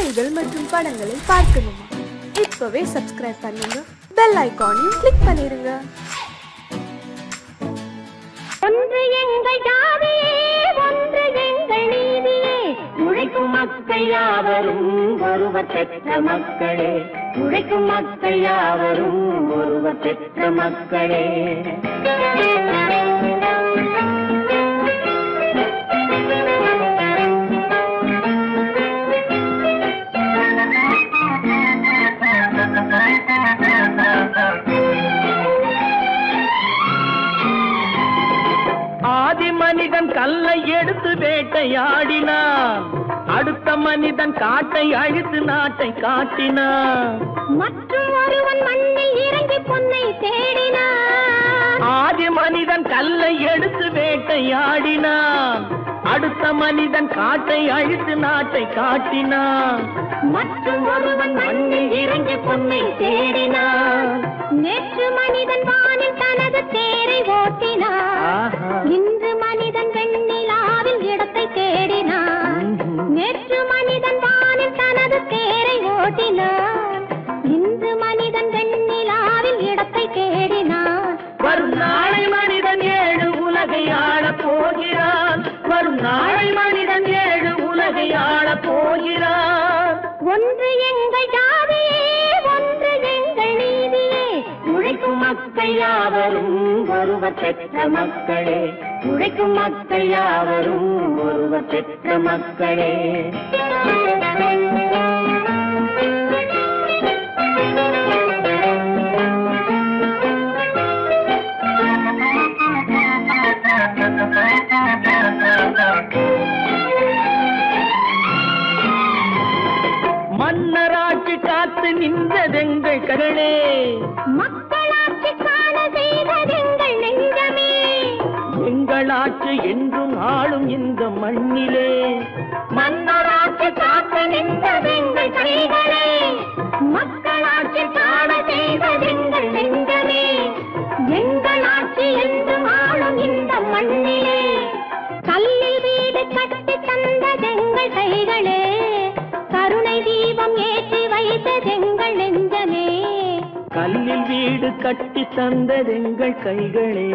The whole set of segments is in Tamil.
பாடல்கள் மற்றும் படங்களை பார்க்கணுமா? இப்பவே சப்ஸ்கிரைப் பண்ணுங்க, பெல் ஐகானையும் கிளிக் பண்ணிருங்க. ஒன்று எங்கள் ஜாதியே, ஒன்று எங்கள் நீதியே, உழைக்கும் மக்கள் யாவரும் ஒருவர் பெற்ற மக்களே, உழைக்கும் மக்கள் யாவரும் ஒருவர் பெற்ற மக்களே. ஆதி மனிதன் கல்லை எடுத்து வேட்டையாடினான், அடுத்த மனிதன் காட்டை அழித்து நாட்டை காட்டினான், மற்றும் ஒருவன் மண்ணில் இறங்கி பொன்னை தேடினான். ஆதி மனிதன் கல்லை எடுத்து வேட்டையாடினான், அடுத்த மனிதன் காட்டை அழித்து நாட்டை காட்டினான், மற்றும் ஒருவன் மண்ணில் இறங்கி பொன்னை தேடினான். நேற்று மனிதன் வானில் தனது தேரை ஓட்டினான், இன்று மனிதன் வெண்ணிலாவில் இடத்தை தேடினான். நேற்று மனிதன் வானில் தனது தேரை ஓட்டினான், இன்று மனிதன் வெண்ணிலாவில் இடத்தை தேடினான். வரும் நாளை மனிதன் 7 உலகை ஆளப் போகிறான், வரும் நாளை மனிதன் 7 உலகை ஆளப் போகிறான். ஒன்று எங்கள் ஜாதியே, ஒன்று எங்கள் நீதியே, உழைக்கும் மக்கள் யாவரும் ஒருவர் பெற்ற மக்களே, உழைக்கும் மக்கள் யாவரும் ஒருவர் பெற்ற மக்களே. மன்னராட்சி காத்து நின்றதெங்கள் கரணே, மக்களாட்சி காண செய்ததெங்கள் நெஞ்சமே, எங்களாட்சி என்றும் ஆளும் இந்த மண்ணிலே. மன்னராட்சி காத்து நின்றதெங்கள் கைகளே, மக்களாட்சி காண செய்ததெங்கள் நெஞ்சமே, எங்களாட்சி என்றும் ஆளும் இந்த மண்ணிலே. கல்லில் வீடு கட்டி தந்ததெங்கள் கைகளே, கருணை தீபம் ஏற்றி வைத்ததெங்கள் நெஞ்சமே. கல்லில் வீடு கட்டி தந்ததெங்கள் கைகளே,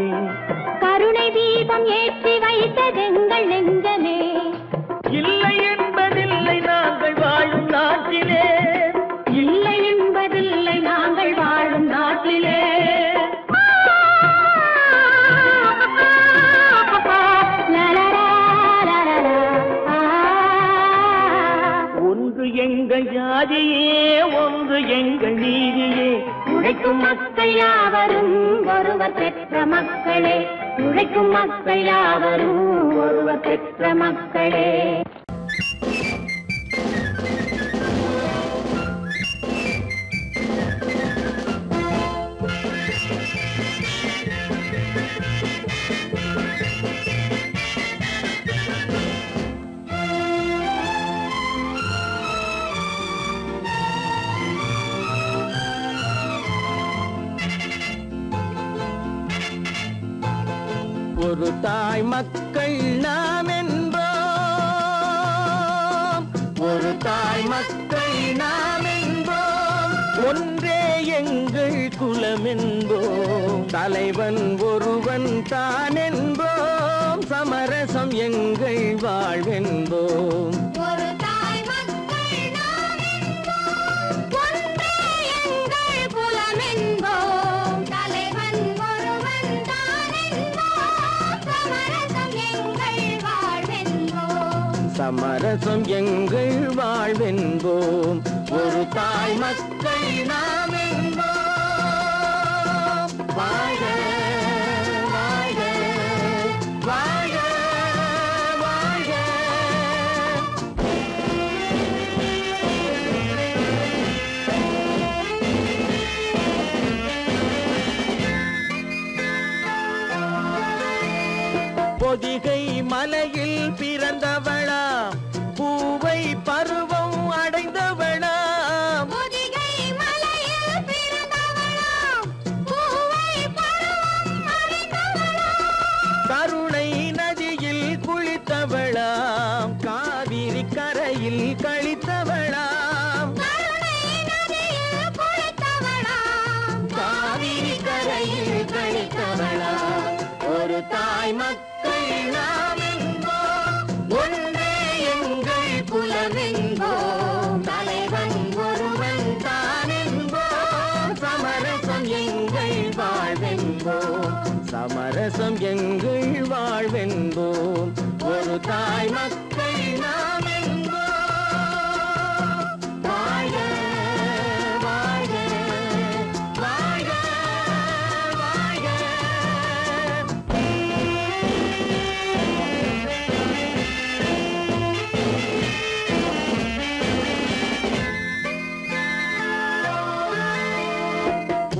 கருணை தீபம் ஏற்றி வைத்ததெங்கள் நெஞ்சமே. இல்லை என்பதில்லை நாங்கள் வாழும் நாட்டிலே, இல்லை என்பதில்லை நாங்கள் வாழும் நாட்டிலே. ஒன்று எங்கள் ஜாதியே, ஒன்று எங்கள் நீதியே, உழைக்கும் மக்கள் யாவரும் ஒருவர் பெற்ற மக்களே, உழைக்கும் மக்கள் யாவரும் ஒருவர் பெற்ற மக்களே. ஒரு தாய் மக்கள் நாம் என்போம், ஒரு தாய் மக்கள் நாம் என்போம், ஒன்றே எங்கள் குலம் என்போம், தலைவன் ஒருவன் தான் என்போம், சமரசம் எங்கள் வாழ்வென்போம். ஒரு தாய் மக்கள் நாம் என்போம், ஒன்றே எங்கள் குலம் என்போம், தலைவன் ஒருவன் தான் என்போம், சமரசம் எங்கள் வாழ்வென்போம். சமரசம் எங்கள் வாழ்வென்போம், ஒரு தாய் மக்கள் நாம் என்போம். வாழ்க வாழ்க வாழ்க வாழ்க. பொதிகை மலையில் பிறந்தவளா, பூவை பருவம் அடைந்தவளா, பொதிகை மலையில் பிறந்தவளா, தாய் மக்கள் நாம் என்போம் ஒன்றே எங்கள் குலம் என்போம் தலைவன் ஒருவன் தான் என்போம் சமரசம் எங்கள் வாழ்வென்போம் சமரசம் எங்கள் வாழ்வென்போம் ஒரு தாய் மக்கள் நாம் என்போம் வாழ்க வாழ்க வாழ்க வாழ்க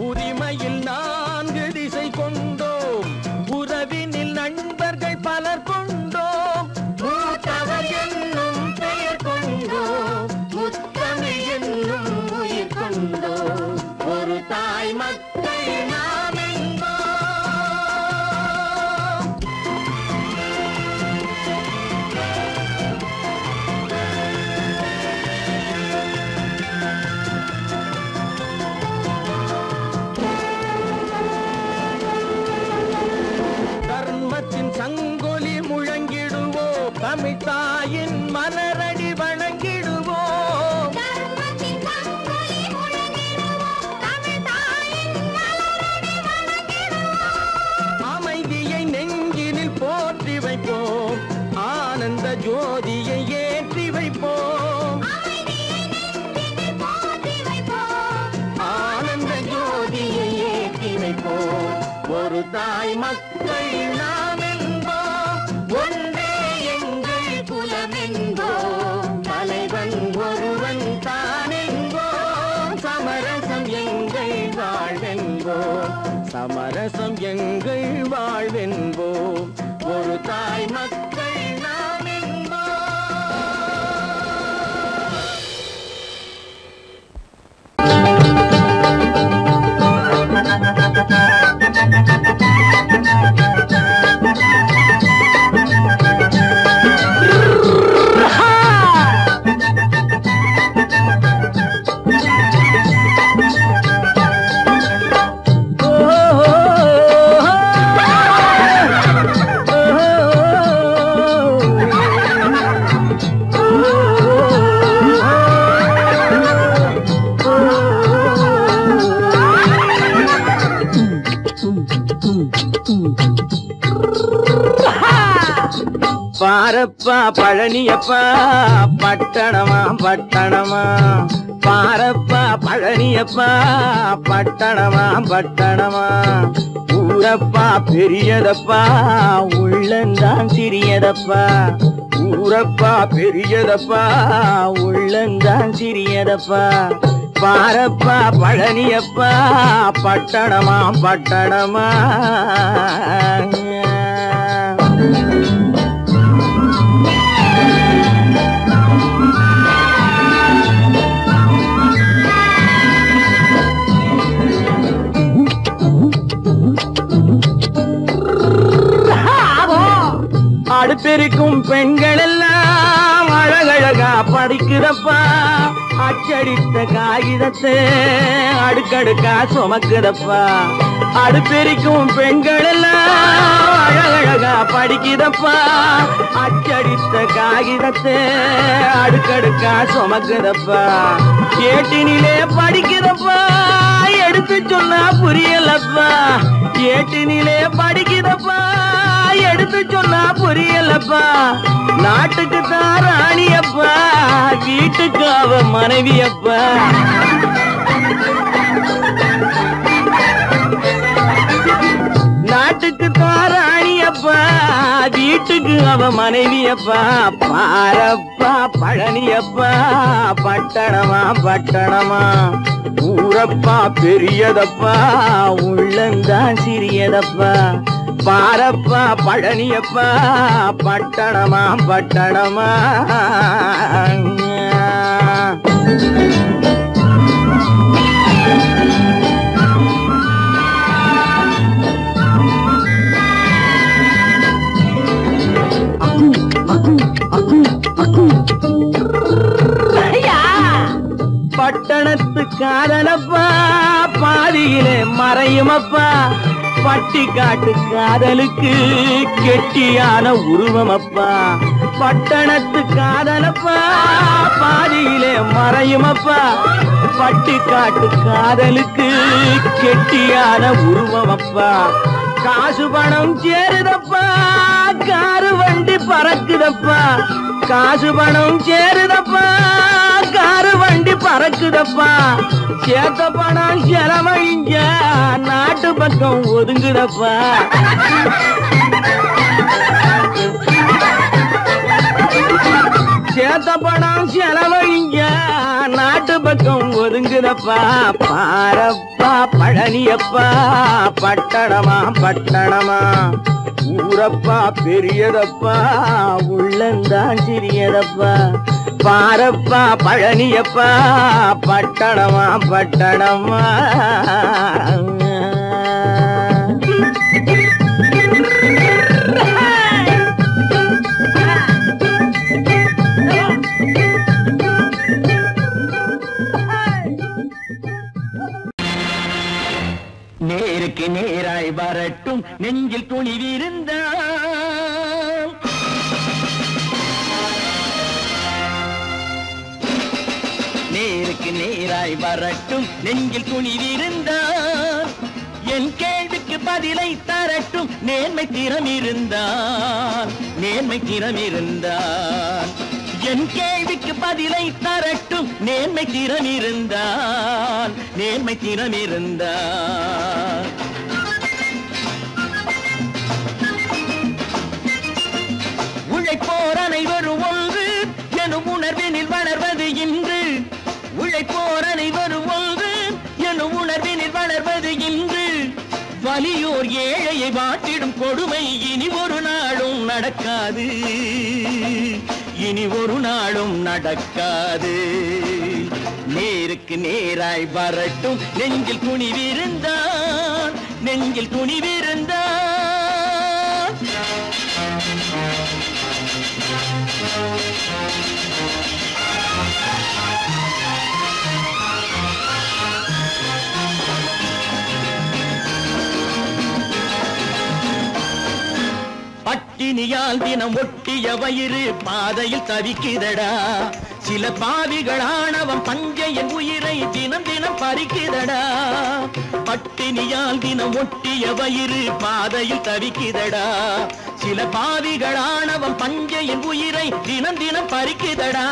உரிமையில் 4 திசை கொண்டோம் உறவினில் நண்பர்கள் பலர் கொண்டோம் மூத்தவர் என்னும் பெயர் கொண்டோம் முத்தமிழ் என்னும் உயிர் கொண்டோம் ஒரு தாய் மக்கள் நாம் என்போம் தர்மத்தின் சங்கொலி முழங்கிடுவோம் தமிழ் தாயின் மலரடி வணங்கிடுவோம் தர்மத்தின் சங்கொலி முழங்கிடுவோம் தமிழ் தாயின் மலரடி வணங்கிடுவோம் அமைதியை நெஞ்சினில் போற்றி வைப்போம் ஆனந்த ஜோதியை ஏற்றி வைப்போம் அமைதியை நெஞ்சினில் போற்றி வைப்போம் ஆனந்த ஜோதியை ஏற்றி வைப்போம் ஒரு தாய் மக்கள் நாம் என்போம் ஒன்றே எங்கள் குலம் என்போம் தலைவன் ஒருவன் தான் என்போம் சமரசம் எங்கள் வாழ்வென்போம் சமரசம் எங்கள் வாழ்வென்போம் ஒரு தாய் மக்கள் நாம் என்போம் பாரப்பா பழனியப்பா பட்டணமா பட்டணமா பாரப்பா பழனியப்பா பட்டணமா பட்டணமா ஊரப்பா பெரியதப்பா உள்ளந்தான் சிறியதப்பா ஊரப்பா பெரியதப்பா உள்ளந்தான் சிறியதப்பா பாரப்பா பழனியப்பா பட்டணமா பட்டணமா அடுப்பெருக்கும் பெண்கள் எல்லாம் அழகழகா படிக்குதப்பா அச்சடித்த காகிதத்தை அடுக்கடுக்கா சுமக்குதப்பா அடுப்பெருக்கும் பெண்கள் எல்லாம் அழகழகா படிக்குதப்பா அச்சடித்த காகிதத்தை அடுக்கடுக்கா சுமக்குதப்பா ஏட்டினிலே படிக்குதப்பா எடுத்து சொன்னா புரியலப்பா ஏட்டினிலே படிக்குதப்பா எடுத்து சொன்னா புரியலப்பா நாட்டுக்கு தான் ராணியப்பா வீட்டுக்கு அவ மனைவியப்பா நாட்டுக்கு தான் ராணியப்பா வீட்டுக்கு அவ மனைவியப்பா பாரப்பா பழனியப்பா பட்டணமா பட்டணமா ஊரப்பா பெரியதப்பா உள்ளந்தான் சிறியதப்பா பாரப்பா பழனியப்பா பட்டணமா பட்டணமா பட்டணத்து காதலப்பா பாதியிலே மறையுமப்பா பட்டிக்காட்டு காதலுக்கு கெட்டியான உருவமப்பா பட்டணத்து காதலப்பா பாதியிலே மறையுமப்பா பட்டிக்காட்டு காதலுக்கு கெட்டியான உருவமப்பா காசு பணம் சேருதப்பா காரு வண்டி பறக்குதப்பா காசு பணம் சேருதப்பா காரு வண்டி பறக்குதப்பா சேத்த பணம் செலவழிஞ்ச நாட்டு பக்கம் ஒதுங்குதப்பா சேத்த பணம் செலவழிஞ்ச நாட்டு பக்கம் ஒதுங்குதப்பா பாரப்பா பழனியப்பா பட்டணமா பட்டணமா ஊரப்பா பெரியதப்பா உள்ளந்தான் சிறியதப்பா பாரப்பா பழனியப்பா பட்டணமா பட்டணமா நேருக்கு நேராய் வரட்டும் நெஞ்சில் துணிவிருந்தால் நேருக்கு நேராய் வரட்டும் நெஞ்சில் துணிவிருந்தால் என் கேள்விக்கு பதிலை தரட்டும் நேர்மை திறம் இருந்தால் நேர்மை திறம் இருந்தால் என் கேள்விக்கு பதிலை தரட்டும் நேர்மை திறம் இருந்தால் நேர்மை திறம் இருந்தால் உழைப்போர் அனைவரும் ஒன்று எனும் உணர்வினில் வளர்வது இன்று உழைப்போர் அனைவரும் ஒன்று எனும் உணர்வினில் வளர்வது இன்று வலியோர் ஏழையை வாட்டிடும் கொடுமை இனி ஒரு நாளும் நடக்காது இனி ஒரு நாளும் நடக்காது நேருக்கு நேராய் வரட்டும் நெஞ்சில் துணிவிருந்தால் நெஞ்சில் துணிவிருந்தால் பட்டினியால் தினம் ஒட்டிய வயிறு பாதையில் தவிக்குதடா சில பாவிகளானவன் பஞ்சையின் உயிரை தினம் தினம் பறிக்குதடா பட்டினியால் தினம் ஒட்டிய வயிறு பாதையில் தவிக்குதடா சில பாவிகளானவன் பஞ்சையின் உயிரை தினம் தினம் பறிக்குதடா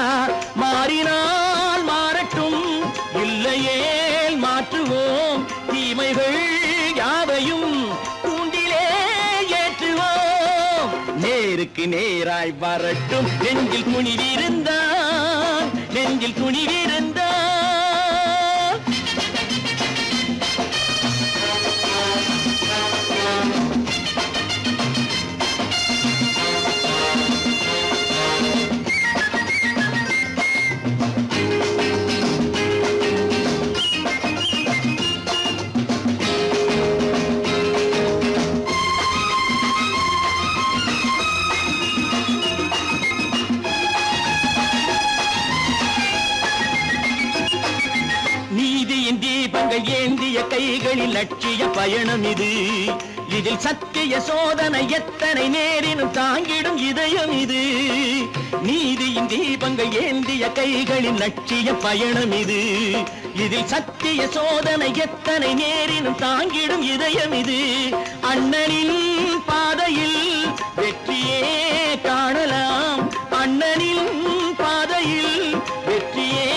மாறினால் மாறட்டும் இல்லையே மாற்றுவோம் தீமைகள் யாவையும் நேருக்கு நேராய் வரட்டும் நெஞ்சில் துணிவிருந்தால் நெஞ்சில் துணிவிருந்தால் ஏந்திய கைகளில் லட்சிய பயணம் இது இதில் சத்திய சோதனை எத்தனை நேரினும் தாங்கிடும் இதயம் இது நீதியின் தீபங்கள் ஏந்திய கைகளில் லட்சிய பயணம் இது இதில் சத்திய சோதனை எத்தனை நேரினும் தாங்கிடும் இதயம் இது அண்ணனின் பாதையில் வெற்றியே காணலாம் அண்ணனின் பாதையில் வெற்றியே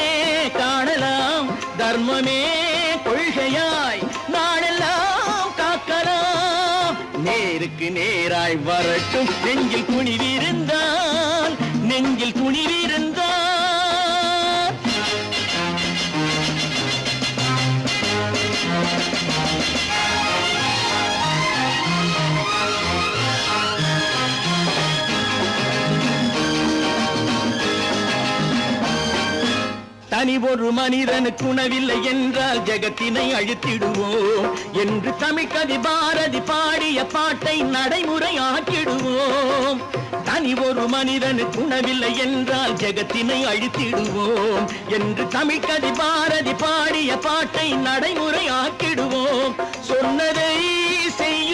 காணலாம் தர்மமே கொள்கையாய் நாடெல்லாம் காக்கலாம் நேருக்கு நேராய் வரட்டும் நெஞ்சில் துணிவிருந்தால் நெஞ்சில் துணிவிருந்தால் தனி ஒரு மனிதனுக்கு உணவில்லை என்றால் ஜெகத்தினை அழித்திடுவோம் என்று தமிழ் கவி பாரதி பாடிய பாட்டை நடைமுறை ஆக்கிடுவோம் தனி ஒரு மனிதனுக்கு உணவில்லை என்றால் ஜெகத்தினை அழித்திடுவோம் என்று தமிழ் கவி பாரதி பாடிய பாட்டை நடைமுறை ஆக்கிடுவோம் சொன்னதை செய்ய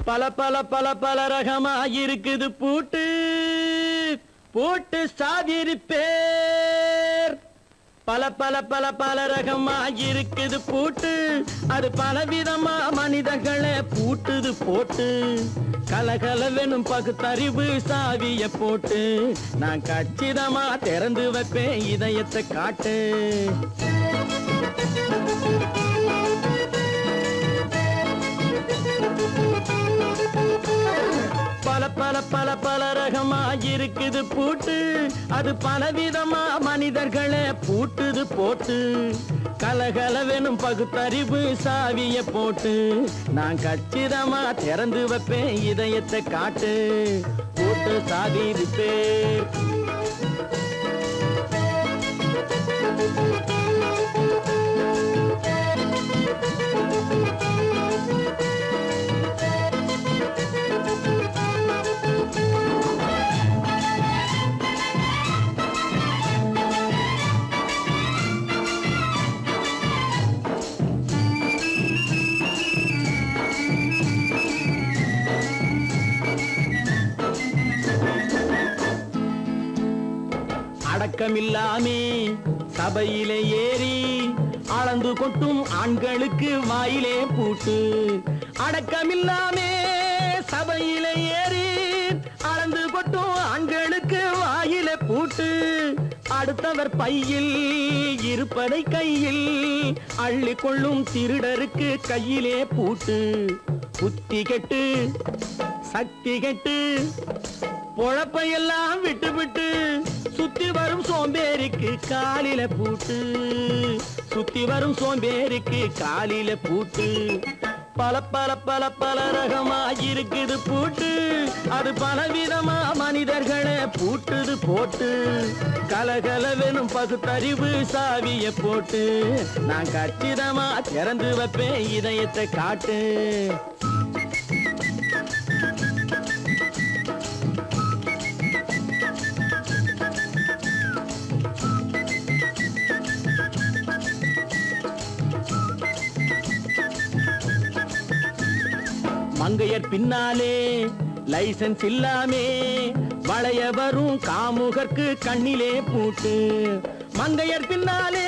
பல பல பல பல ரகமா இருக்குது பூட்டு பூட்டு சாதிரி பேர் பல பல பல பல ரகமா இருக்குது பூட்டு அது பலவிதமா மனிதர்களை பூட்டுது போட்டு கலகலவெனும் பகுத்தறிவு சாவிய போட்டு நான் கச்சிதமா திறந்து வைப்பேன் இதயத்தை காட்டு பல பல பல பல ரகமா இருக்குது பூட்டு அது பலவிதமா மனிதர்களை பூட்டுது போட்டு கலகலவெனும் பகுத்தறிவு சாவிய போட்டு நான் கச்சிதமா திறந்து வைப்பேன் இதயத்தை காட்டு போட்டு சாவி பேர் அடக்கமில்லாமே சபையிலே ஏறி அளந்து கொட்டும் ஆண்களுக்கு வாயிலே பூட்டு அடக்கமில்லாமே சபையிலே ஏறி அளந்து கொட்டும் ஆண்களுக்கு வாயிலே பூட்டு அடுத்தவர் பையில் இருப்பதை கையில் அள்ளி கொள்ளும் திருடருக்கு கையிலே பூட்டு புத்தி கெட்டு சக்தி கெட்டு பொழப்பையெல்லாம் விட்டு விட்டு சுத்தி வரும் சோம்பேறிக்கு காலில பூட்டு சுத்தி வரும் சோம்பேறிக்கு காலில பூட்டு பல பல பல பல ரகமா இருக்குது பூட்டு அது பலவிதமா மனிதர்களை பூட்டுது போட்டு கலகலவெனும் பகுத்தறிவு சாவிய போட்டு நான் கச்சிதமா திறந்து வைப்பேன் இதயத்தை காட்டு மங்கையர் பின்னாலே லைசன்ஸ் இல்லாமே வளைய வரும் காமுகர்க்கு கண்ணிலே பூட்டு மங்கையர் பின்னாலே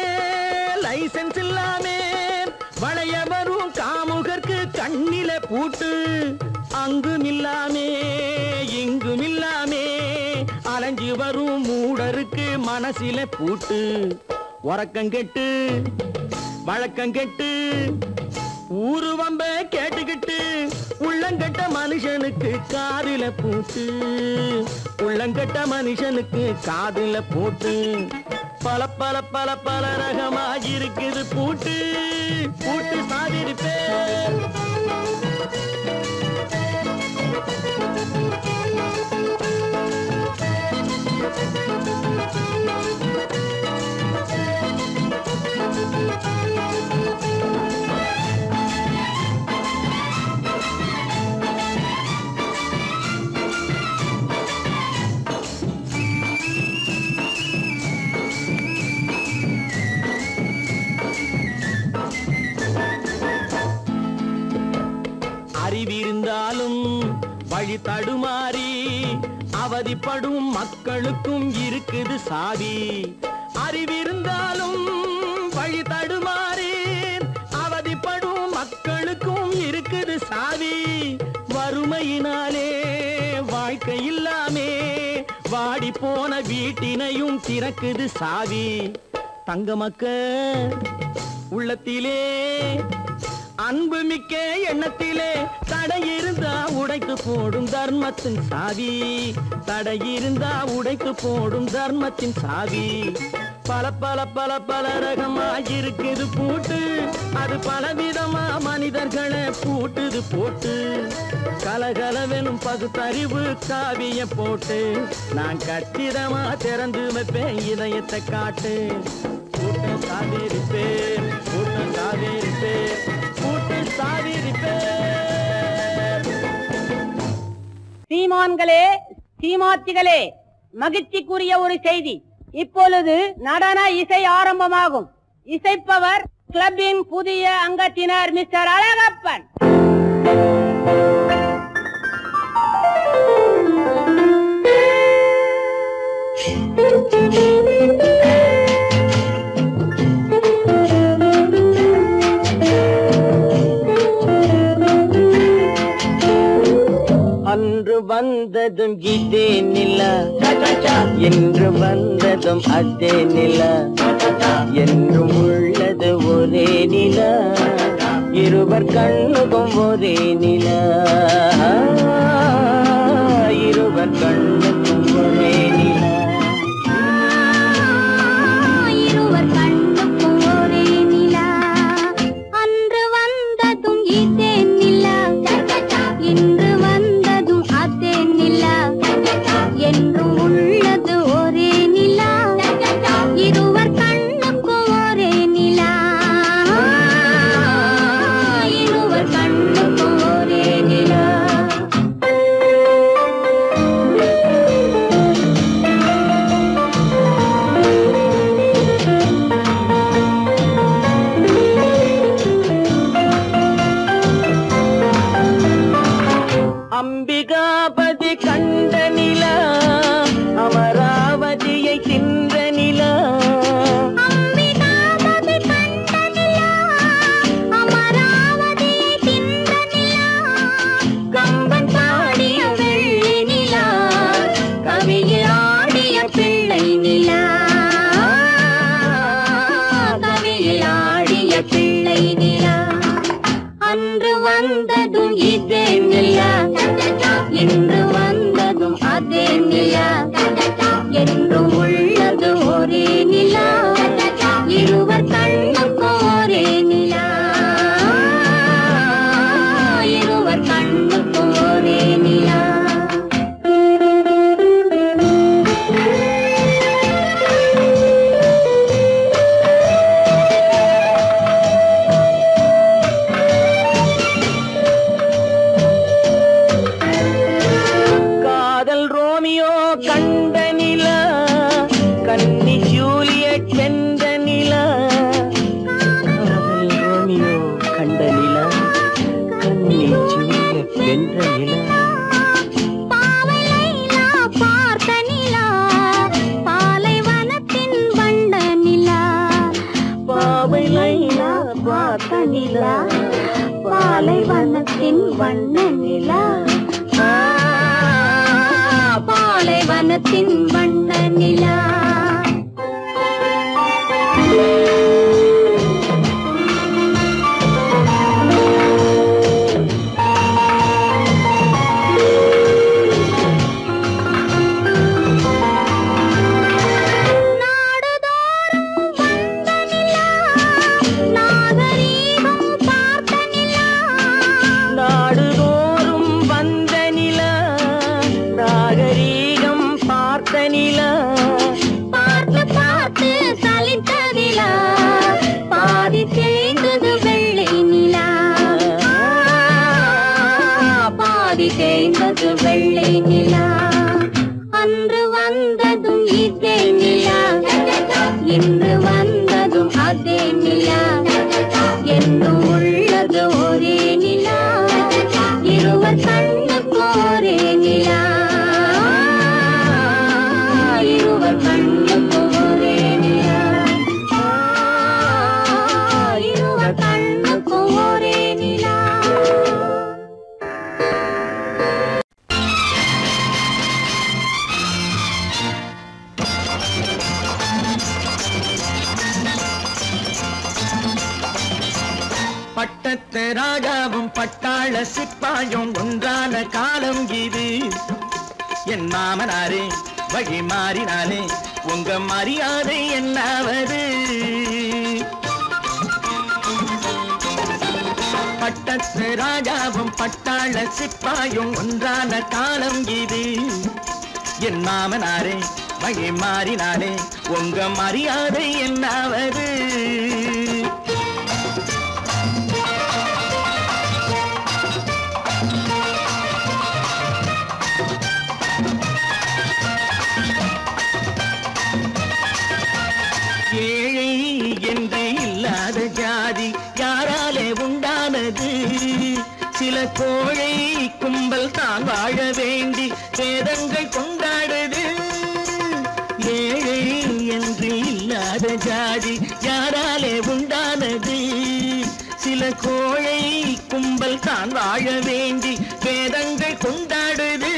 லைசன்ஸ் இல்லாமே வளைய வரும் காமுகர்க்கு கண்ணிலே பூட்டு அங்கும் இல்லாமே இங்கும் இல்லாமே அலைஞ்சு வரும் மூடருக்கு மனசிலே பூட்டு உறக்கங்கெட்டு வழக்கங்கெட்டு ஊரு வம்ப கேட்டுக்கிட்டு உள்ளங்கட்ட மனுஷனுக்கு காதில பூட்டு உள்ளங்கட்ட மனுஷனுக்கு காதில பூட்டு பல பல பல பல ரகமா இருக்குது பூட்டு பூட்டு சாதிரி பேர் அறிவிருந்தாலும் வழி தடுமாறி அவதிப்படும் மக்களுக்கும் இருக்குது சாவி அறிவிருந்தாலும் வழி தடுமாறி அவதிப்படும் மக்களுக்கும் இருக்குது சாவி வறுமையினாலே வாழ்க்கை இல்லாமே வாடி போன வீட்டினையும் திறக்குது சாவி தங்க மக்க உள்ளத்திலே அன்பு மிக்க எண்ணத்திலே தடை இருந்தா உடைத்து போடும் தர்மத்தின் சாவி தடை இருந்தா உடைத்து போடும் தர்மத்தின் சாவி பல பல பல பல ரகமா இருக்குது பூட்டு அது பலவிதமா மனிதர்களை பூட்டுது போட்டு கலகலவெனும் பகுத்தறிவு காவிய போட்டு நான் கச்சிதமா திறந்து வைப்பேன் இதயத்தை காட்டு பூட்டு சாதிரி பேர் பூட்டு சாதிரி பேர் பூட்டு சாதிரி பேர் சீமான்களே சீமாத்திகளே மகிழ்ச்சிக்குரிய ஒரு செய்தி இப்பொழுது நடன இசை ஆரம்பமாகும் இசைப்பவர் கிளப்பின் புதிய அங்கத்தினர் மிஸ்டர் அழகப்பன் வந்ததும் இதே நிலா என்று வந்ததும் அதே நிலா என்றும் உள்ளது ஒரே நிலா இருவர் கண்ணுக்கும் ஒரே நிலா இருவர் கண்ணுக்கும் ஒரே நிலா இருவர் கண்ணுக்கும் ஒரே நிலா அன்று வந்ததும் இதே நிலா இன்று வந்ததும் அதே நிலா என்றும் உள்ளது ஒரே நிலா இருவர் கண்ணுக்கும் ஒரே நிலா இருவர் கண்ணுக்கும் ஒரே நிலா அம்பிகாபதி கண்ட நிலா அமராவதியை தின்ற நிலா அம்பிகாபதி கண்ட நிலா அமராவதியை தின்ற நிலா கம்பன் பாடிய வெள்ளி நிலா கவியில் ஆடிய பிள்ளை நிலா கவியில் ஆடிய பிள்ளை நிலா அன்று வந்ததும் இதே நிலா இன்று வந்ததும் அதே நிலா என்றும் உள்ளது ஒரே நிலா இருவர் கண்ணுக்கும் ஒரே நிலா இருவர் கண்ணுக்கும் ஒரே நிலா காதல் ரோமியோ கண்ட நிலா கன்னி ஜூலியட் வென்ற நிலா காதல் ரோமியோ கண்ட நிலா கன்னி ஜூலியட் வென்ற நிலா பாவை லைலா பார்த்த நிலா பாலைவனத்தின் வண்ட நிலா பாவை லைலா பார்த்த நிலா பாலைவனத்தின் வண்ண நிலா பாலைவனத்தின் வண்ண நிலா நாடுதோறும் வந்த நிலா நாகரீகம் பார்த்த நிலா பார்த்து பார்த்து சலித்த நிலா பாதி தேய்ந்தது வெள்ளை நிலா பாதி தேய்ந்தது வெள்ளை நிலா அன்று வந்ததும் இதே நிலா இன்று வந்ததும் அதே நிலா என்றும் உள்ளது ஒரே நிலா இருவர் கண்ணுக்கும் ஒரே நிலா இருவர் கண்ணுக்கும் ஒரே நிலா இருவர் கண்ணுக்கும் ஒரே நிலா பட்டத்து ராஜாவும் பட்டாள சிப்பாயும் ஒன்றான காலம் இது என் மாமனாரே வழி மாறினாலே உங்க மரியாதை என்னாவது பட்டத்து ராஜாவும் பட்டாள சிப்பாயும் ஒன்றான காலம் இது என் மாமனாரே வழி மாறினாலே உங்க மரியாதை என்னாவது ஏழை என்று இல்லாத ஜாதி யாராலே உண்டானது சில கோழை கும்பல் தான் வாழ வேண்டி வேதங்கள் கொண்டாடுது ஏழை என்று இல்லாத ஜாதி யாராலே உண்டானது சில கோழை கும்பல் தான் வாழ வேண்டி வேதங்கள் கொண்டாடுது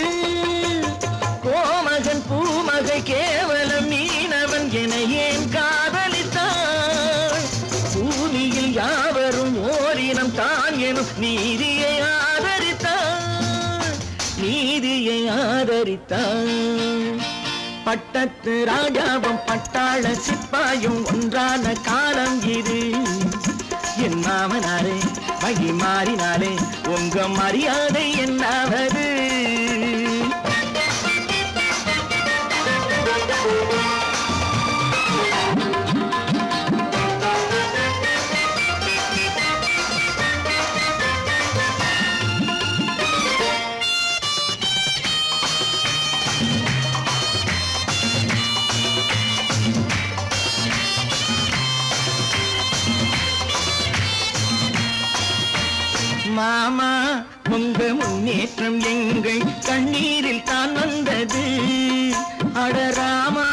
பறித்தான். பட்டத்து ராஜாவும் பட்டாள சிப்பாயும் ஒன்றான காலம் இது. என் மாமனாரே வகி மாறினாலே உங்க மரியாதை என்னாவது? மாமா உங்க முன்னேற்றம் எங்கள் கண்ணீரில் தான் வந்தது. அடராமா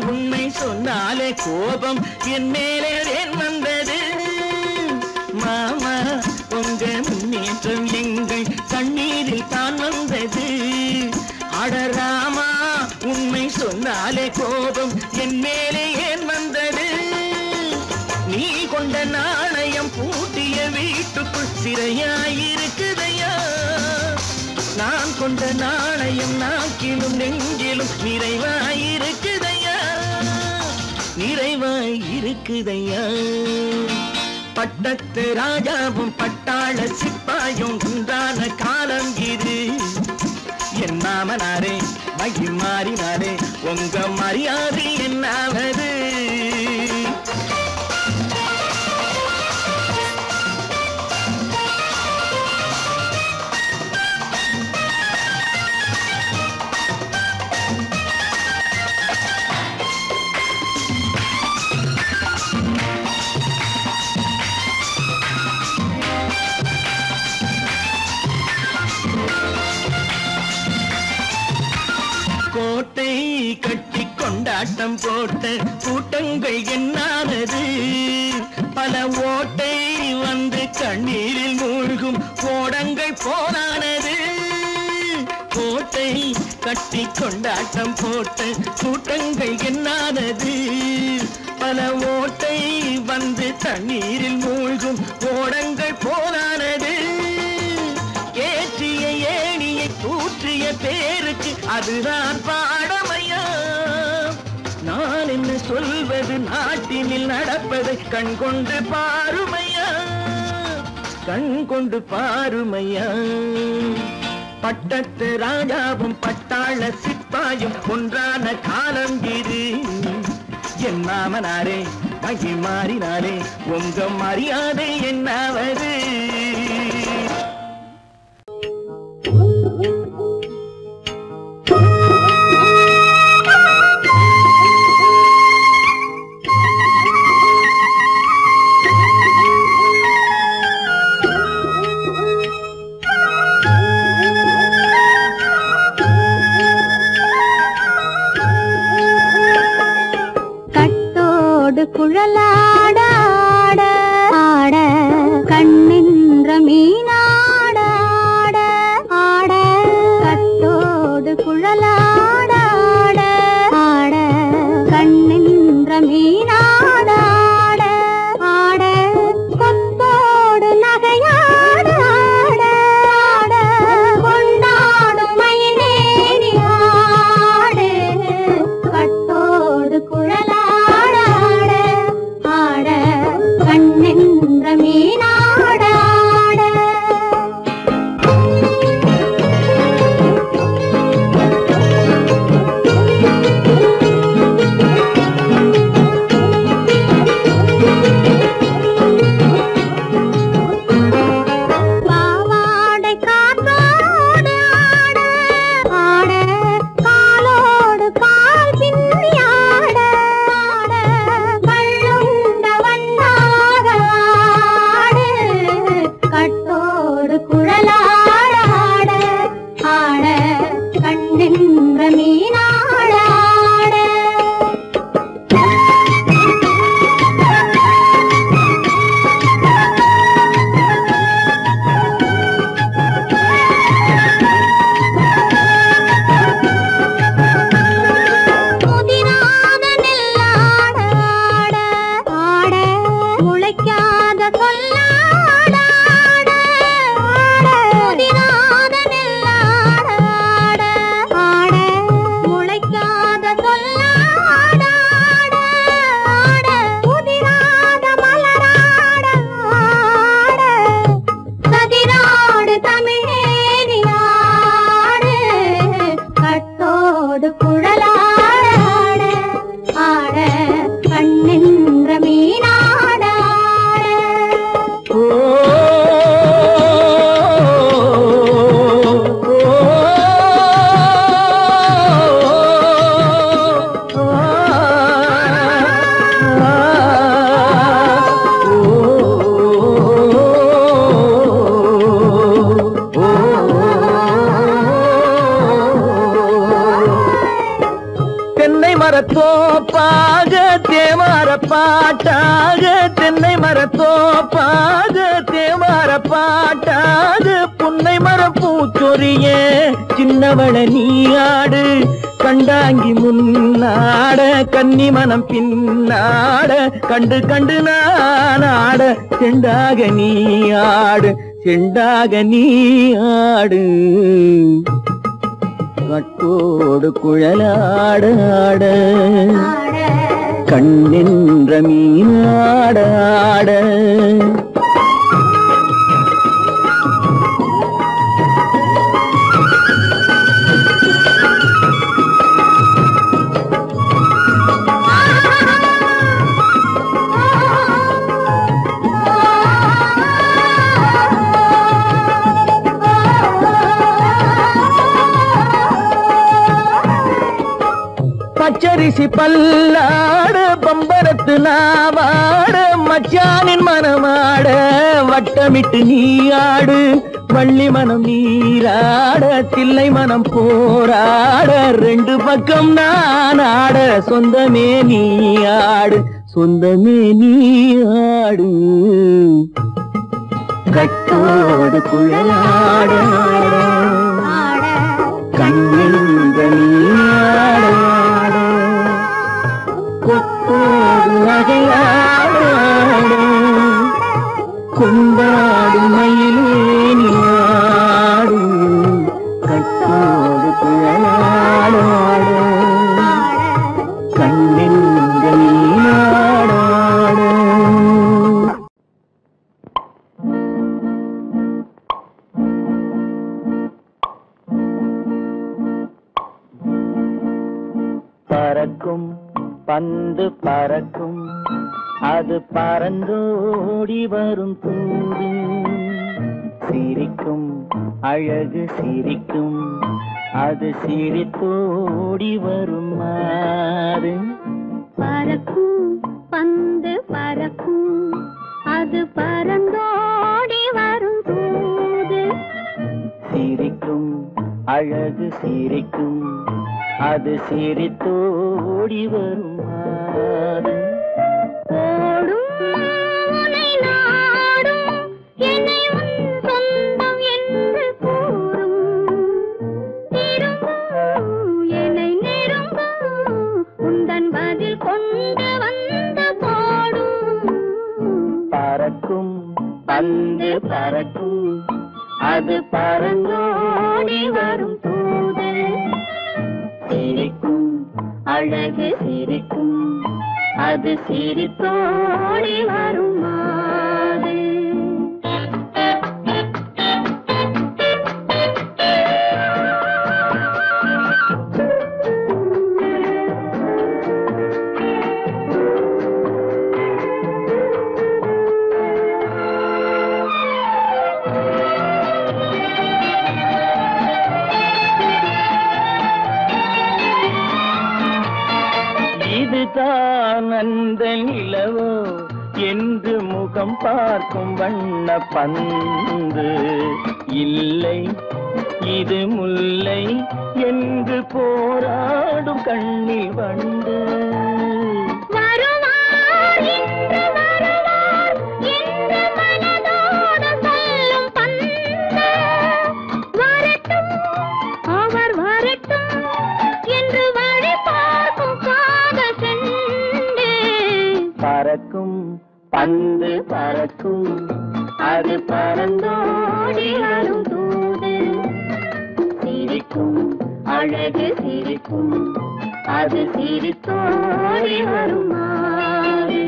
உண்மை சொன்னாலே கோபம் என் மேலே ஏன் வந்தது? மாமா உங்க முன்னேற்றம் எங்கள் கண்ணீரில் தான் வந்தது. அடராமா உண்மை சொன்னாலே கோபம் என் மேலே ஏன் வந்தது? நீ கொண்ட நாணயம் பூட்டிய வீட்டுக்குள் சிறையாயிருக்குதையா. நான் கொண்ட நாணயம் நாக்கிலும் நெஞ்சிலும் நிறைவாயிருக்குதையா, நிறைவாயிருக்குதையா. பட்டத்து ராஜாவும் பட்டாள சிப்பாயும் உண்டான காலம் இது. என் மாமனாரே மகி மாறினாரே உங்க மரியாதை என்னாவது? கோட்டை கட்டி கொண்டாட்டம் போட்ட கூட்டங்கள் என்னானது? பல ஓட்டை வந்து கண்ணீரில் மூழ்கும் ஓடங்கள் போனானது. கோட்டை கட்டி கொண்டாட்டம் போட்ட கூட்டங்கள் என்னானது? பல ஓட்டை வந்து தண்ணீரில் மூழ்கும் ஓடங்கள் போனானது. ஏற்றிய ஏணியை தூற்றிய பேருக்கு அதுதான் பாடமையா? நான் என்ன சொல்வது? நாட்டினில் நடப்பதை கண் கொண்டு பாருமையா, கண் கொண்டு பாருமையா. பட்டத்து ராஜாவும் பட்டாள சிப்பாயும் ஒன்றான காலம் இது. என் மாமனாரே மகி மாறினாரே உங்க மரியாதை என்னாவது? குழலாட ஆட ஆட கண்ணின்ற மீனாட ஆட ஆட கட்டோடு குழலாட ஆட ஆட கண்ணின்ற மீனாட ஆட ஆட கொத்தோடு நகையாட ஆட ஆட கொண்டாடும் மயிலேறி ஆடு கட்டோடு குழலாட ஆட மரத்தோப்பாக தேவார பாட்டாக தென்னை மரத்தோப்பாக தேவார பாட்டாக புன்னை மரம் பூச்சொரிய சின்னவள நீயாடு கண்டாங்கி முன்னாட கன்னி மனம் பின்னாட கண்டு கண்டு நானாட செண்டாக நீயாடு செண்டாக நீயாடு கட்டோடு குழலாடாட கண்ணின்ற மீனாடாட பச்சரிசி பல்லாட பம்பரத்து நாவாட மச்சானின் மனமாட வட்டமிட்டு நீயாடு வள்ளி மனம் நீராட தில்லை மனம் போராட ரெண்டு பக்கம் நானாட சொந்தமே நீயாடு சொந்தமே நீயாடு கட்டோடு குழலாட கண்ணின்ற நீயாட கொத்தோடு நகையாட கொண்டாடு மயிலேனியாடு கட்டோடு குழலாட கண்ணின்ற நீயாட பறக்கும் பந்து பறக்கும் அது பறந்தோடி வரும் தூது சிரிக்கும் அழகு சிரிக்கும் அது சிரித்தோடி வரும் மாறு பறக்கும் பந்து பறக்கும் அது பறந்தோடி வரும் தூது சிரிக்கும் அழகு சிரிக்கும் அது சிரித்தோடி வரும் மாறு ஓடும் உனை நாடும் என்னை உன் சொந்தம் என்று கூறும் திரும்பும் என்னை நெருங்கும் உந்தன் பதில் கொண்டு வந்து போடும் பறக்கும் பந்து பறக்கும் அது பறந்தோடி வரும் தூது சிரிக்கும் அழகு சிரிக்கும் அது சிரித்தோடி வரும் மாது இதுதான் அந்த நிலவோ என்று முகம் பார்க்கும் வண்ண பந்து இல்லை இது முல்லை என்று போராடும் கண்ணில் வண்டு பறக்கும் பந்து பறக்கும் அது பறந்தோடி வரும் தூது சிரிக்கும் அழகு சிரிக்கும் அது சிரித்தோடி வரும் மாறு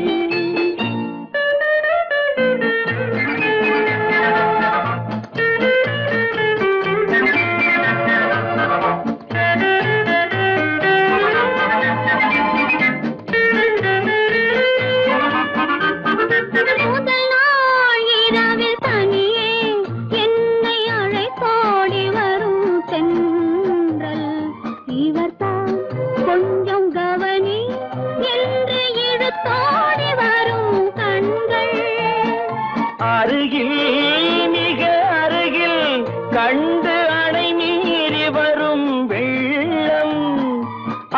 அருகில் மிக அருகில் கண்டு அணை மீறி வரும் வெள்ளம்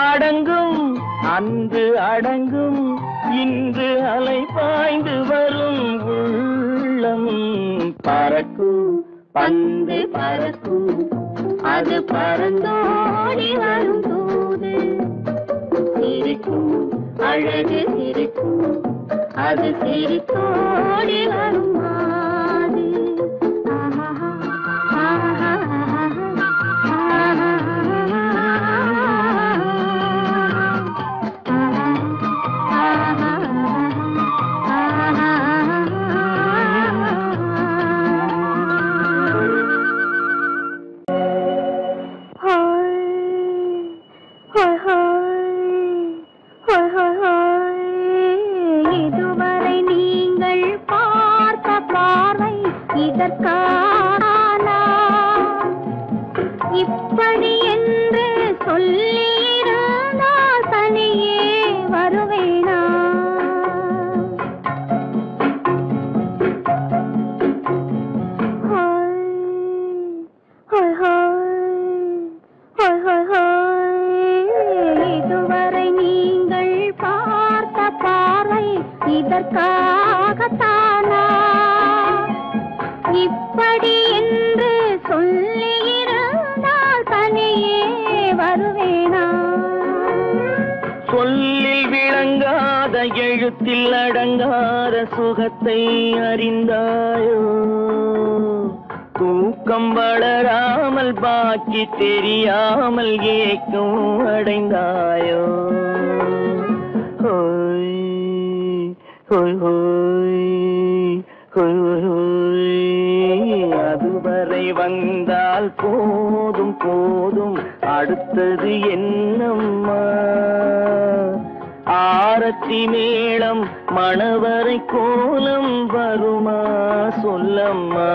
அடங்கும் அன்று அடங்கும் இன்று அலை பாய்ந்து வரும் உள்ளம் பறக்கும் பந்து பறக்கும் அது பறந்தோடி வரும் போது சிரிக்கும் அழகு சிரிக்கும் அது சிரித்தோடி வரும் மாது இதுவரை நீங்கள் பார்த்த பார்வை இதற்கான இப்படி என்று சொல்லியிருந்தால் தனியே வருவேனா இதுவரை நீங்கள் பார்த்த பார்வை இதற்காகத்தானா இப்படி என்று சொல்லியிருந்தால் தனியே வருவேனா சொல்லில் விளங்காத எழுத்தில் அடங்காத சுகத்தை அறிந்தாயோ தூக்கம் வளராமல் பாக்கி தெரியாமல் ஏக்கம் அடைந்தாயோ ஹோய் ஹோய் ஹோய் ஹோய் ஹோய் அதுவரை வந்தால் போதும் போதும் அடுத்தது என்னம்மா ஆரத்தி மேளம் மணவரை கோலம் வருமா சொல்லம்மா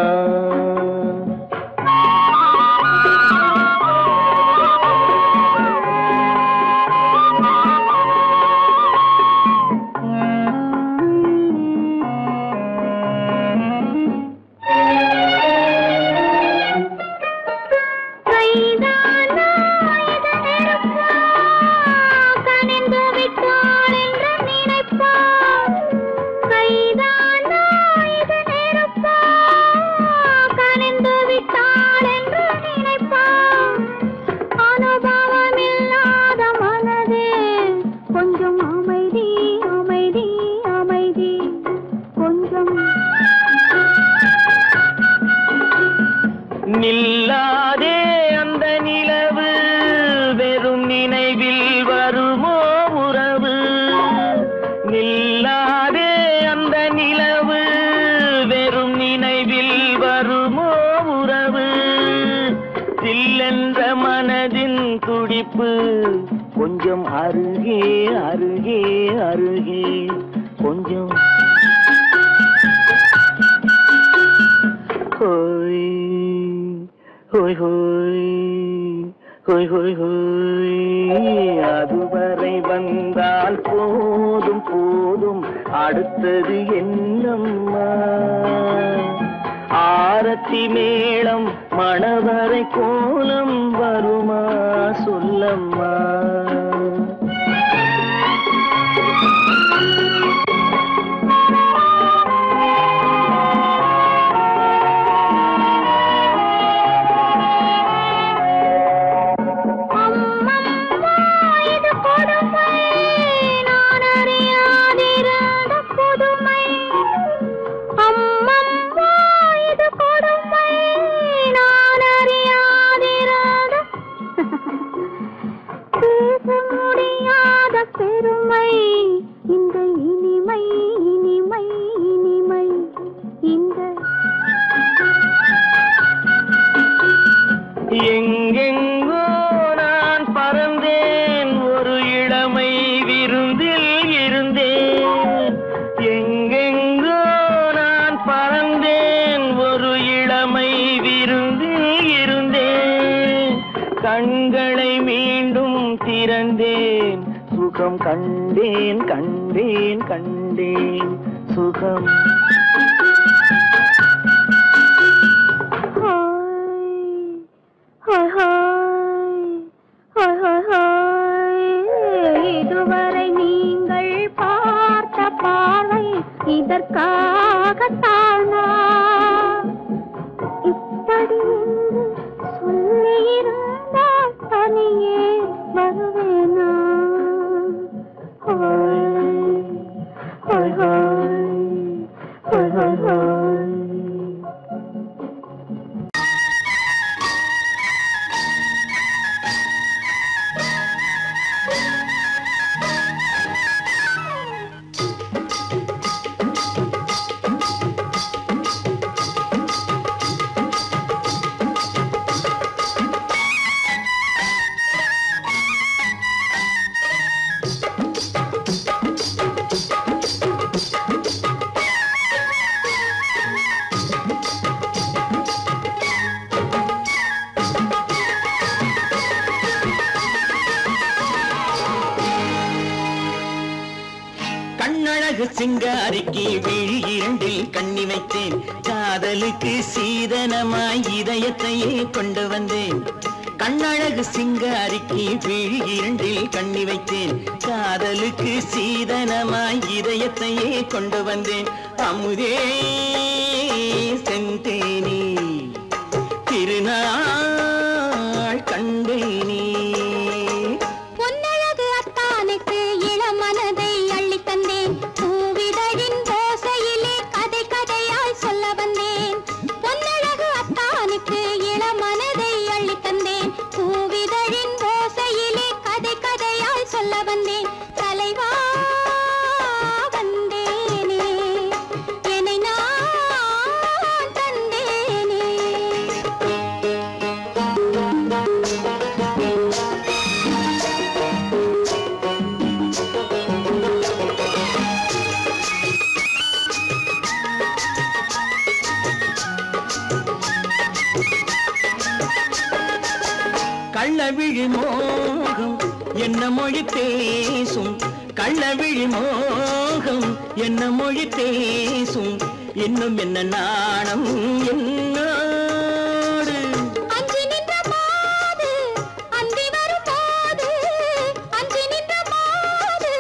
நில்லாதே அந்த நிலவு வெறும் நினைவில் வருமோ உறவு நில்லாதே அந்த நிலவு வெறும் நினைவில் வருமோ உறவு சில்லென்ற மனதின் துடிப்பு கொஞ்சம் அருகே அருகே அருகே கொஞ்சம் ஹோய் ஹோய் ஹோய் ஹோய் ஹோய் ஹோய் அதுவரை வந்தால் போதும் போதும் அடுத்தது என்னம்மா ஆரத்தி மேளம் மணவரை கோலம் வருமா சொல்லம்மா பெருமை இந்த இனிமை இனிமை இனிமை இந்த எங்கெங்கோ நான் பறந்தேன் ஒரு இளமை விருந்தில் இருந்தேன் எங்கெங்கோ நான் பறந்தேன் ஒரு இளமை விருந்தில் இருந்தேன் கண்களை மீண்டும் திறந்தேன் சுகம் கண்டேன் கண்டேன் கண்டேன் சுகம் இதுவரை கண்ணழகு சிங்காரிக்கு விழி இரண்டில் கண்ணி வைத்தேன் காதலுக்கு சீதனமாய் இதயத்தையே கொண்டு வந்தேன் கண்ணழகு சிங்காரிக்கு விழி இரண்டில் கண்ணி வைத்தேன் காதலுக்கு சீதனமாய் இதயத்தையே கொண்டு வந்தேன் அமுதே செந்தேனே திருநாள் கண்டேனே பொன்னழகு அத்தானுக்கு இளமனதை அள்ளி தந்தேன் பூவிதழின் ஓசையிலே கதை கதையாய் சொல்ல வந்தேன் பொன்னழகு அத்தானுக்கு இளமனதை அள்ளி தந்தேன் பூவிதழின் ஓசையிலே கதை கதையாய் சொல்ல வந்தேன் தலைவா வந்தேனே என்னை நான் தந்தேனே கள்ளவிழி மோகம் என்ன மொழி பேசும் கள்ளவிழி மோகம் என்ன மொழி பேசும் இன்னும் என்ன நாணம் என்னோடு அஞ்சி நின்ற மாது அந்தி வரும்போது அஞ்சி நின்ற மாது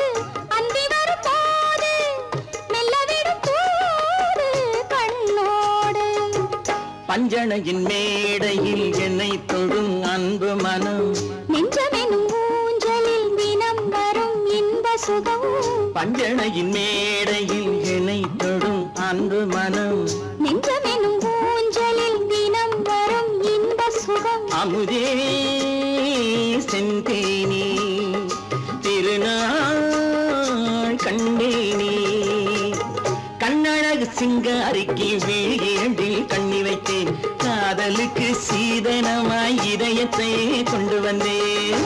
அந்தி வரும்போது மெல்ல விடும் தூது கண்ணோடு பஞ்சணையின் மேடையில் என்னை தொடும் அன்பு மனம் நெஞ்சமெனும் ஊஞ்சலில் தினம் வரும் இன்ப சுகம் பஞ்சணையின் மேடையில் என்னை தொடும் அன்பு மனம் நெஞ்சமெனும் ஊஞ்சலில் தினம் வரும் இன்ப சுகம் அமுதே செந்தேனே திருநாள் கண்டேனே கண்ணழகு சிங்காரிக்கு விழி இரண்டில் கண்ணி வைத்தேன் காதலுக்கு சீதனமாய் இதயத்தை கொண்டு வந்தேன்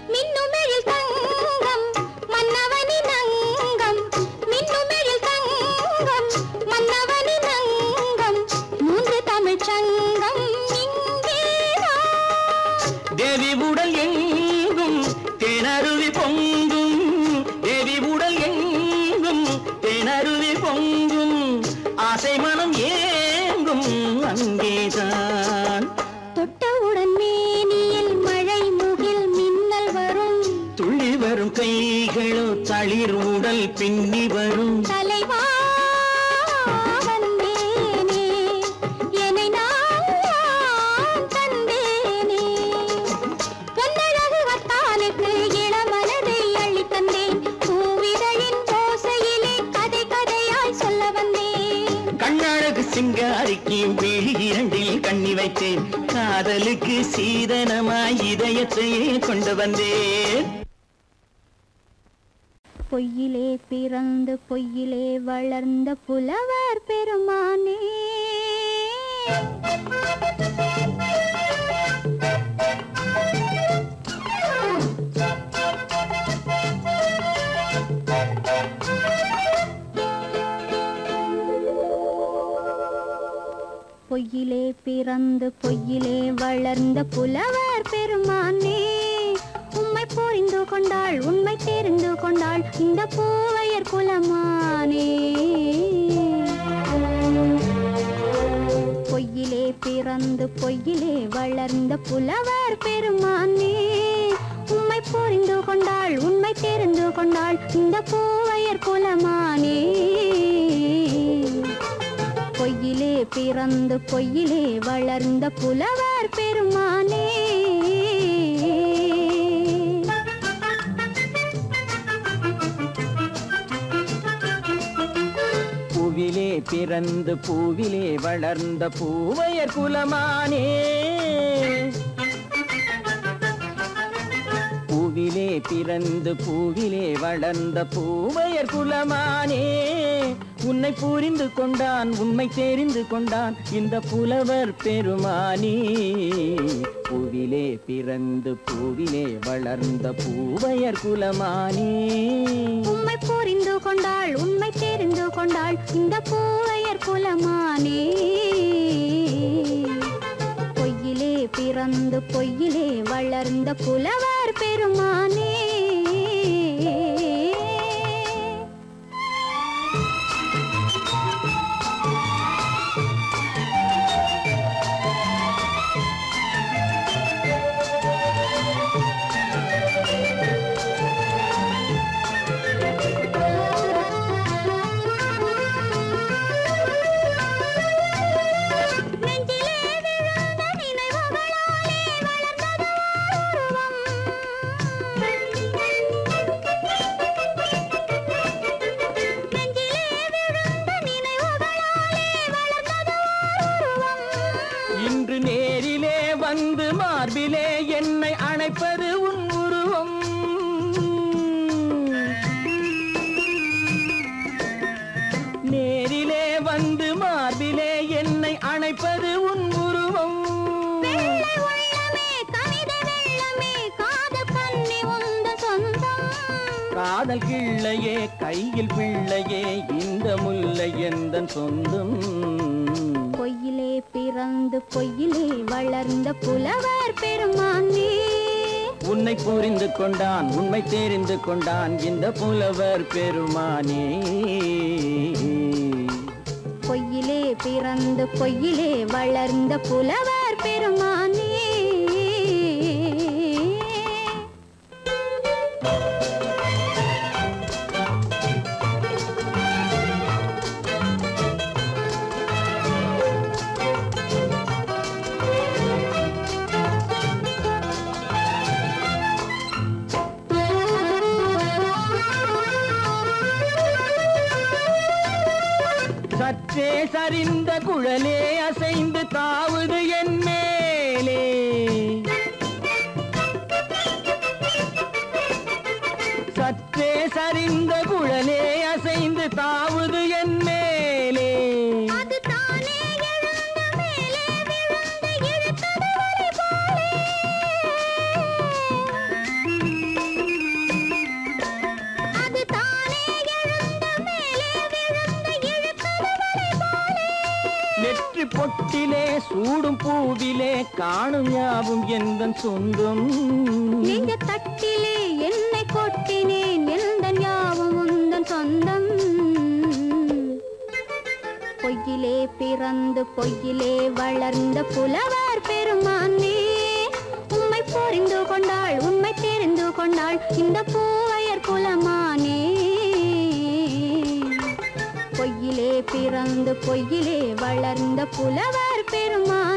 மின்னுமெழில் தங்கம் மன்னவனின் அங்கம் மின்னுமெழில் தங்கம் மன்னவனின் அங்கம் மூன்று தமிழ்ச் சங்கம் இங்கேதான் தேவி உடல் எங்கும் தேனருவி பொங்கும் தேவி உடல் எங்கும் தேனருவி பொங்கும் ஆசை மனம் ஏங்கும் அங்கேதான் தொட்டவுடன் மேனியில் மழை முகில் மின்னல் வரும் துள்ளி வரும் கைகளோ தளிர் உடல் பின்னி வரும் தலைவா வந்தேனே என்னை நான் தந்தேனே பொன்னழகு வத்தானுக்கு இளமனதை அள்ளி தந்தேன் பூவிதழின் ஓசையிலே கதை கதையாய் சொல்ல வந்தேன் கண்ணழகு சிங்காரிக்கு விழி இரண்டில் கண்ணி வைத்தேன் காதலுக்கு சீதனமாய் இதயத்தையே கொண்டு வந்தேன் பொய்யிலே பிறந்து பொய்யிலே வளர்ந்த புலவர் பெருமானே பொய்யிலே பிறந்து பொய்யிலே வளர்ந்த புலவர் பெருமானே உம்மை புரிந்து கொண்டாள் உண்மை தெரிந்து கொண்டாள் இந்த பூவையர் குலமானே பொய்யிலே பிறந்து பொய்யிலே வளர்ந்த புலவர் பெருமானே உம்மை புரிந்து கொண்டாள் உண்மை தெரிந்து கொண்டாள் இந்த பூவையர் குலமானே பொய்யிலே பிறந்து பொய்யிலே வளர்ந்த புலவர் பெருமானே பூவிலே பிறந்து பூவிலே வளர்ந்த பூவையர் குலமானே பூவிலே பிறந்து பூவிலே வளர்ந்த பூவையர் குலமானே உன்னை புரிந்து கொண்டான் உண்மை தெரிந்து கொண்டான் இந்த புலவர் பெருமானி. பூவிலே பிறந்து பூவிலே வளர்ந்த பூவையர் குலமானி. உண்மை புரிந்து கொண்டாள் உண்மை தெரிந்து கொண்டாள் இந்த பூவையர் குலமானே. பொய்யிலே பிறந்து பொய்யிலே வளர்ந்த புலவர் பெருமானே. இன்று நேரிலே வந்து மார்பிலே என்னை அணைப்பது உன் உருவம். நேரிலே வந்து மார்பிலே என்னை அணைப்பது உன் உருவம். காதல் கிள்ளையே கையில் பிள்ளையே இந்த முல்லை எந்தன் சொந்தம். பொய்யிலே பிறந்து பொய்யிலே வளர்ந்த புலவர் பெருமானே. உன்னை புரிந்து கொண்டான் உண்மை தெரிந்து கொண்டான் இந்த புலவர் பெருமானே. பொய்யிலே பிறந்து பொய்யிலே வளர்ந்த புலவர் பெருமானே. சற்றே சரிந்த குழலே அசைந்து தாவுது என் மேலே. சற்றே சரிந்த குழலே அசைந்து தாவுது என் மேலே. நெற்றி பொட்டிலே சூடும் பூவிலே காணும் யாவும் எந்தன் சொந்தம். நெஞ்ச தட்டிலே என்னை கொட்டினேன் எந்தன் யாவும் உந்தன் சொந்தம். பொய்யிலே பிறந்து பொய்யிலே வளர்ந்த புலவர் பெருமானே. உண்மை புரிந்து கொண்டாள் உண்மை தெரிந்து கொண்டாள் இந்த பூவையர் குலமானே. பொய்யிலே பிறந்து பொய்யிலே வளர்ந்த புலவர் பெருமானே.